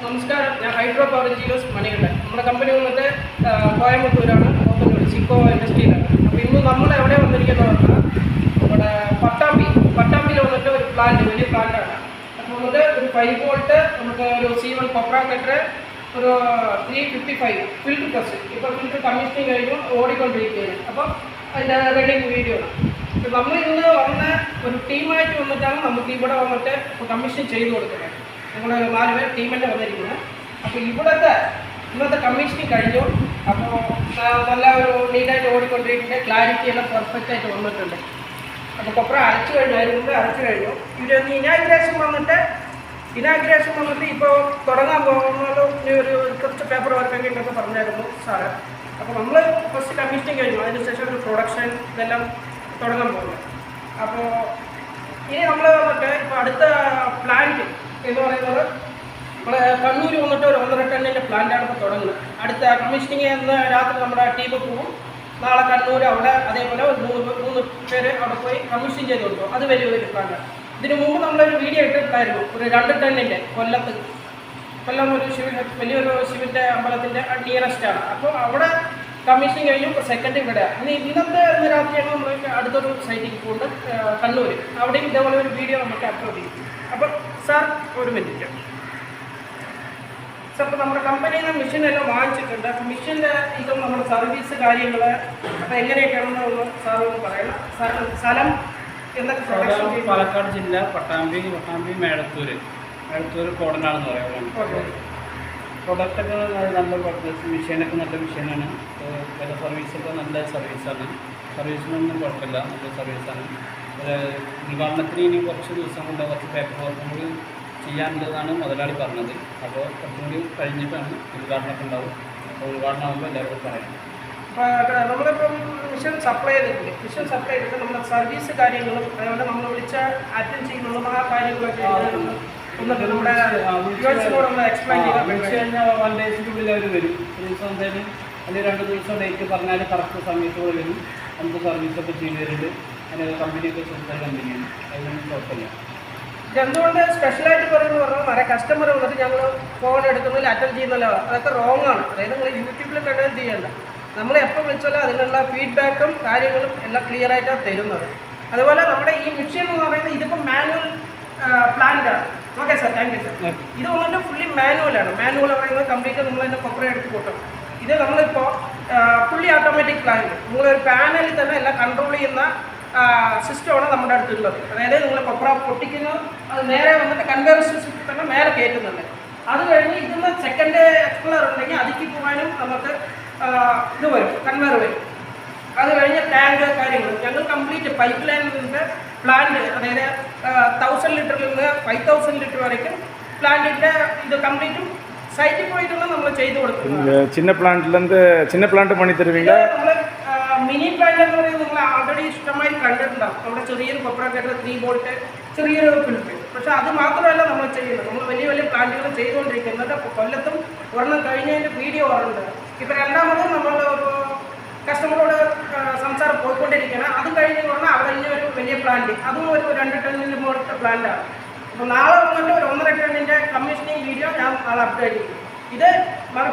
നമസ്കാരം, ഞാൻ hydro power engineers Manikandan. നമ്മുടെ കമ്പനി വന്നിട്ട് കോയമ്പത്തൂരാണ്, സിക്കോ ഇൻഡസ്ട്രിയിലാണ്. അപ്പോൾ ഇന്ന് നമ്മൾ എവിടെ വന്നിരിക്കുന്നത് പറഞ്ഞാൽ നമ്മുടെ പട്ടാമ്പിയിൽ വന്നിട്ട് ഒരു പ്ലാന്റ്, വലിയ പ്ലാന്റാണ്. അപ്പോൾ വന്നിട്ട് ഒരു 5 വോൾട്ട് നമുക്ക് ഒരു C1 കൊപ്ര കട്ടർ, ഒരു 355 ഫിൽറ്റർ പ്രസ്. ഇപ്പോൾ ഫിൽറ്റർ കമ്മീഷനിങ് കഴിഞ്ഞു, ഓടിക്കൊണ്ടിരിക്കുകയാണ്. അപ്പം അതിൻ്റെ റെഡിങ് വീഡിയോ ആണ്. നമ്മൾ ഇന്ന് വന്ന ഒരു ടീമായിട്ട് വന്നിട്ടാണ് നമുക്ക് ഇവിടെ വന്നിട്ട് കമ്മീഷൻ ചെയ്ത് കൊടുക്കുന്നത്. ഞങ്ങൾ 4 പേർ ടീമിൻ്റെ വന്നിരിക്കുന്നത്. അപ്പോൾ ഇന്നത്തെ കമ്മീഷനിങ് കഴിഞ്ഞു. അപ്പോൾ നല്ല ഒരു നീറ്റായിട്ട് ഓടിക്കൊണ്ടിരിക്കുന്ന ക്ലാരിറ്റി എല്ലാം പെർഫെക്റ്റ് ആയിട്ട് വന്നിട്ടുണ്ട്. അപ്പോൾ കൊപ്ര അരച്ചു കഴിഞ്ഞു. ഇവിടെ ഇനാഗ്രേഷൻ വന്നിട്ട് ഇപ്പോൾ തുടങ്ങാൻ പോകുന്നത് ഒരു കുറച്ച് പേപ്പർ വർക്കൊക്കെ ഉണ്ടെന്ന് പറഞ്ഞായിരുന്നു സാറ്. അപ്പോൾ നമ്മൾ ഫസ്റ്റ് കമ്മീഷനിങ് കഴിഞ്ഞു, അതിനുശേഷം ഒരു പ്രൊഡക്ഷൻ ഇതെല്ലാം തുടങ്ങാൻ പോകുന്നത്. അപ്പോൾ ഇനി നമ്മൾ വന്നിട്ട് ഇപ്പോൾ അടുത്ത പ്ലാന്റ് എന്ന് പറയുന്നത് നമ്മൾ കണ്ണൂർ വന്നിട്ട് ഒരു 1.5 ടണ്ണിൻ്റെ പ്ലാന്റാണ് ഇപ്പോൾ തുടങ്ങുന്നത്. അടുത്ത കമ്മീഷനിങ് എന്ന് രാത്രി നമ്മുടെ ടീം പോകും. നാളെ കണ്ണൂർ അവിടെ അതേപോലെ ഒരു 3 പേര് അവിടെ പോയി കമ്മീഷൻ ചെയ്ത് കൊടുക്കും. അത് വലിയൊരു പ്ലാന്റാണ്. ഇതിനു മുമ്പ് നമ്മളൊരു വീഡിയോ ഇട്ടിട്ടുണ്ടായിരുന്നു, ഒരു 2 ടണ്ണിൻ്റെ കൊല്ലം ഒരു വലിയൊരു ശിവൻ്റെ അമ്പലത്തിൻ്റെ നിയറസ്റ്റാണ്. അപ്പോൾ അവിടെ കമ്മീഷനിങ് കഴിഞ്ഞു. ഇപ്പോൾ സെക്കൻഡ് ഇവിടെ. ഇന്നത്തെ രാത്രിയാണ് നമ്മൾ അടുത്തൊരു സൈറ്റിൽ പോകുന്നത്, കണ്ണൂർ. അവിടെയും ഇതേപോലെ ഒരു വീഡിയോ നമുക്ക് അപ്ലോഡ് ചെയ്യും. അപ്പോൾ സാർ ഒരു മിനിറ്റ് സാർ, ഇപ്പോൾ നമ്മുടെ കമ്പനിയിൽ നിന്ന് മെഷീനെല്ലാം വാങ്ങിച്ചിട്ടുണ്ട്. അപ്പോൾ മെഷീൻ്റെ ഇതും നമ്മുടെ സർവീസ് കാര്യങ്ങൾ അപ്പോൾ എങ്ങനെയൊക്കെയാണെന്ന് ഒന്ന് സാർ ഒന്ന് പറയണം. സ്ഥലം എന്തൊക്കെ? പാലക്കാട് ജില്ല, പട്ടാമ്പി മേടത്തൂർ കോടനാടെന്ന് പറയുന്നത്. പ്രൊഡക്റ്റൊക്കെ നല്ല മെഷീനൊക്കെ നല്ല മെഷീനാണ്. ചില സർവീസൊക്കെ നല്ല സർവീസാണ്. സർവീസിനൊന്നും കുഴപ്പമില്ല, നല്ല സർവീസാണ്. ഉദ്ഘാടനത്തിന് ഇനി കുറച്ച് ദിവസം കൊണ്ട് കുറച്ച് പേപ്പർ വർക്ക് നമ്മൾ ചെയ്യാനുള്ളതാണ് മുതലാളി പറഞ്ഞത്. അപ്പോൾ കുറച്ചും കൂടി കഴിഞ്ഞിട്ടാണ് ഉദ്ഘാടനമൊക്കെ ഉണ്ടാവും. അപ്പോൾ ഉദ്ഘാടനം ആകുമ്പോൾ എല്ലാവരും പറയാം. നമ്മളിപ്പം മിഷൻ സപ്ലൈ ചെയ്തിട്ട് നമ്മുടെ സർവീസ് കാര്യങ്ങളും അതുപോലെ നമ്മൾ വിളിച്ച അറ്റൻഡ് ചെയ്യുന്നതും ആ കാര്യങ്ങളൊക്കെ നമ്മുടെ എക്സ്പ്ലെയിൻ കഴിഞ്ഞാൽ 1 ഡേയ്സിനുള്ളിൽ അവർ വരും. ഒരു ദിവസം എന്തായാലും അല്ലെങ്കിൽ 2 ദിവസം ഡേറ്റ് പറഞ്ഞാൽ കറക്റ്റ് സമയത്തോടെ വരും. നമുക്ക് സർവീസൊക്കെ ചെയ്തു തരുന്നുണ്ട്. അതിന് കമ്പനിയൊക്കെ സ്വന്തം കമ്പനിയാണ്, അതിനൊന്നും കുഴപ്പമില്ല. എന്തുകൊണ്ട് സ്പെഷ്യലായിട്ട് പറയുന്നത് പറഞ്ഞാൽ കസ്റ്റമർ വന്നിട്ട് ഞങ്ങൾ ഫോൺ എടുക്കുന്നതിൽ അറ്റൻഡ് ചെയ്യുന്നല്ലോ, അതൊക്കെ റോങ് ആണ്. അതായത് നിങ്ങൾ യൂട്യൂബിൽ കണ്ടത് ചെയ്യേണ്ട. നമ്മൾ എപ്പോൾ വിളിച്ചാലും അതിനുള്ള ഫീഡ്ബാക്കും കാര്യങ്ങളും എല്ലാം ക്ലിയർ ആയിട്ടാണ് തരുന്നത്. അതുപോലെ നമ്മുടെ ഈ മെഷീൻ എന്ന് പറയുന്നത് ഇതിപ്പോൾ മാനുവൽ പ്ലാന്റാണ്. Okay sir, thank you sir. ഇത് വന്നിട്ട് ഫുള്ളി മാനുവലാണ്. മാനുവൽ പറയുന്നത് കംപ്ലീറ്റ് നമ്മൾ തന്നെ കൊപ്ര എടുത്ത് കൂട്ടും. ഇത് നമ്മളിപ്പോൾ ഫുള്ളി ഓട്ടോമാറ്റിക് പ്ലാന്റ്, നിങ്ങളൊരു പാനലിൽ തന്നെ എല്ലാം കൺട്രോൾ ചെയ്യുന്ന സിസ്റ്റമാണ് നമ്മുടെ അടുത്തുള്ളത്. അതായത് നിങ്ങൾ കൊപ്ര പൊട്ടിക്കുന്നു, അത് നേരെ വന്നിട്ട് കൺവെയർ സിസ്റ്റത്തിൽ തന്നെ മേലെ കയറ്റുന്നുണ്ട്. അത് കഴിഞ്ഞ് ഇതിന്ന് സെക്കൻഡ് എക്സ്പ്ലർ ഉണ്ടെങ്കിൽ അതിക്ക് പോകാനും നമുക്ക് ഇത് വരും, കൺവെയർ വരും. അത് കഴിഞ്ഞ് ടാങ്ക് കാര്യങ്ങൾ ഞങ്ങൾ കംപ്ലീറ്റ് പൈപ്പ് ലൈനിൻ്റെ പ്ലാന്റ്, അതായത് 1000 ലിറ്ററിൽ നിന്ന് 5000 ലിറ്റർ വരയ്ക്കും പ്ലാന്റിൻ്റെ ഇത് കംപ്ലീറ്റും സൈറ്റിൽ പോയിട്ടാണ് നമ്മൾ ചെയ്തു കൊടുക്കുന്നത്. சின்ன பிளான்ட் பண்ணி தருவீங்க? നമ്മൾ മിനി പ്ലാന്റ് എന്ന് പറയുന്നത് നിങ്ങൾ ആൾറെഡി ഇഷ്ടമായി കണ്ടിട്ടുണ്ടാവും. നമ്മുടെ ചെറിയൊരു കൊപ്ര കട്ടർ 3 വോൾട്ട് ചെറിയൊരു ഫിൽറ്റർ. പക്ഷേ അത് മാത്രമല്ല നമ്മൾ ചെയ്യുന്നത്, നമ്മൾ വലിയ വലിയ പ്ലാന്റുകൾ ചെയ്തുകൊണ്ടിരിക്കുന്നത്. കൊല്ലത്തും ഒരെണ്ണം കഴിഞ്ഞതിൻ്റെ വീഡിയോ ഓർമ്മയുണ്ട്. ഇപ്പോൾ രണ്ടാമത് നമ്മൾ ഒരു കസ്റ്റമറോട് സംസാരം പോയിക്കൊണ്ടിരിക്കുകയാണ്. അത് കഴിഞ്ഞ് പറഞ്ഞാൽ അവിടെ ഇനി ഒരു വലിയ പ്ലാന്റ്, അതും ഒരു 2 ടണ്ണിന് മുകളിലത്തെ പ്ലാന്റാണ്. അപ്പോൾ നാളെ വന്നിട്ട് ഒരു 1.5 ടണ്ണിൻ്റെ കമ്മീഷനിങ് വീഡിയോ ഞാൻ നാളെ അപ്ഡേറ്റ് ചെയ്യും. ഇത്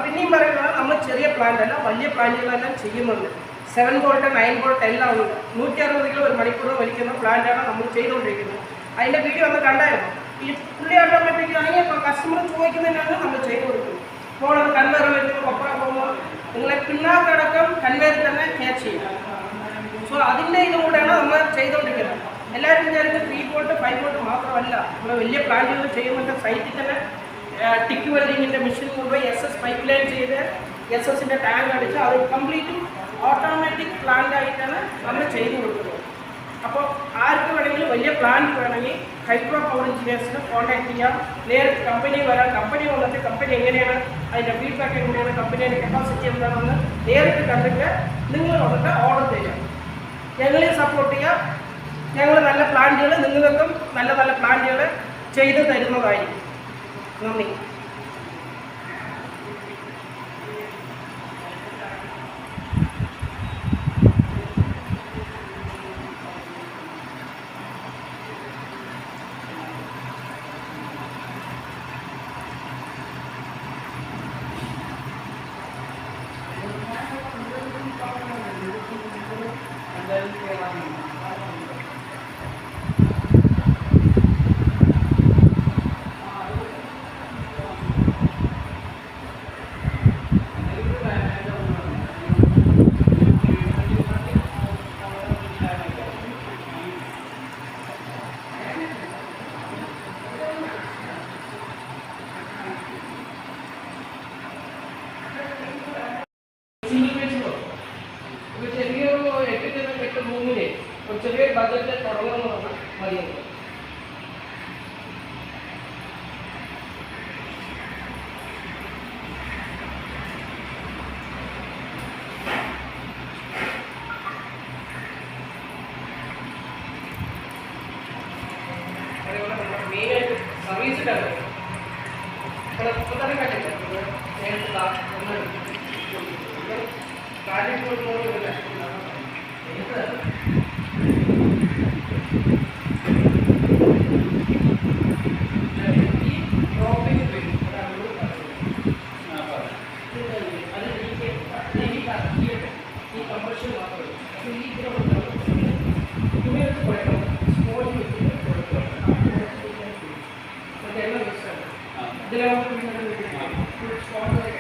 പിന്നെയും പറയുന്നത് നമ്മൾ ചെറിയ പ്ലാന്റ് അല്ല, വലിയ പ്ലാന്റുകളെല്ലാം ചെയ്യുന്നുണ്ട്. 7 വോൾട്ട് 9 വോൾട്ട് എല്ലാം ഉണ്ട്. 160 കിലോ ഒരു മണിക്കൂർ വലിക്കുന്ന പ്ലാന്റാണ് നമ്മൾ ചെയ്തുകൊണ്ടിരിക്കുന്നത്. അതിൻ്റെ വീഡിയോ ഒന്ന് കണ്ടായിരുന്നു. ഈ ഫുള്ളി ഓട്ടോമാറ്റിക് ആണെങ്കിൽ കസ്റ്റമർ ചോദിക്കുന്നതിനാണ് നമ്മൾ ചെയ്തു കൊടുക്കുന്നത്. അപ്പോൾ അത് കൺവെയർ വരുമ്പോൾ കൊപ്ര പോകുമ്പോൾ നിങ്ങളെ പിന്നാക്കടക്കം കൺവെയർ തന്നെ ക്യാച്ച് ചെയ്യും. സോ അതിൻ്റെ ഇതുകൂടെയാണ് നമ്മൾ ചെയ്തുകൊണ്ടിരിക്കുന്നത്. എല്ലാവരും വിചാരിക്കുന്നത് 3 വോൾട്ട് 5 വോൾട്ട് മാത്രമല്ല, നമ്മൾ വലിയ പ്ലാന്റുകൾ ചെയ്യുമ്പോൾ സൈറ്റിൽ തന്നെ ടിക്ക് വെൽഡിങ്ങിൻ്റെ മെഷീൻ കൊണ്ടുപോയി SS പൈപ്പ് ലൈൻ ചെയ്ത് SS-ൻ്റെ ടാങ്ക് അടിച്ച് അത് കംപ്ലീറ്റും ഓട്ടോമാറ്റിക് പ്ലാന്റായിട്ടാണ് നമ്മൾ ചെയ്തു കൊടുക്കുന്നത്. അപ്പോൾ ആർക്ക് വേണമെങ്കിലും വലിയ പ്ലാന്റ് വേണമെങ്കിൽ ഹൈഡ്രോ പവർ എഞ്ചിനീയേഴ്സിനെ കോൺടാക്ട് ചെയ്യാം. നേരിട്ട് കമ്പനി വരാം. കമ്പനി വന്നിട്ട് കമ്പനി എങ്ങനെയാണ്, അതിൻ്റെ ഫീഡ്ബാക്ക് എങ്ങനെയാണ്, കമ്പനിയുടെ കപ്പാസിറ്റി എന്താണെന്ന് നേരിട്ട് കണ്ടിട്ട് നിങ്ങൾ വന്നിട്ട് ഓർഡർ ചെയ്യാം. ഞങ്ങളെ സപ്പോർട്ട് ചെയ്യാം. ഞങ്ങൾ നല്ല പ്ലാന്റുകൾ നിങ്ങൾക്കും നല്ല പ്ലാന്റുകൾ ചെയ്ത് തരുന്നതായിരിക്കും. നന്ദി. ഇപ്പോൾ തന്നെ കണ്ടില്ല നേരത്തെ കാര്യം പോകുന്നില്ല ഈ ഡ്രോപ്പിംഗ് വരും അത് ഈ കമ്പൾഷൻ മാത്രമേ അപ്പോൾ ഈ തുണിയെടുത്ത് കുഴക്കണം സ്പോഞ്ച് വെച്ചിട്ട് കുഴക്കണം അതെല്ലാം മിക്സാണ് ഇതിലാവുമ്പോൾ സ്പോഞ്ച്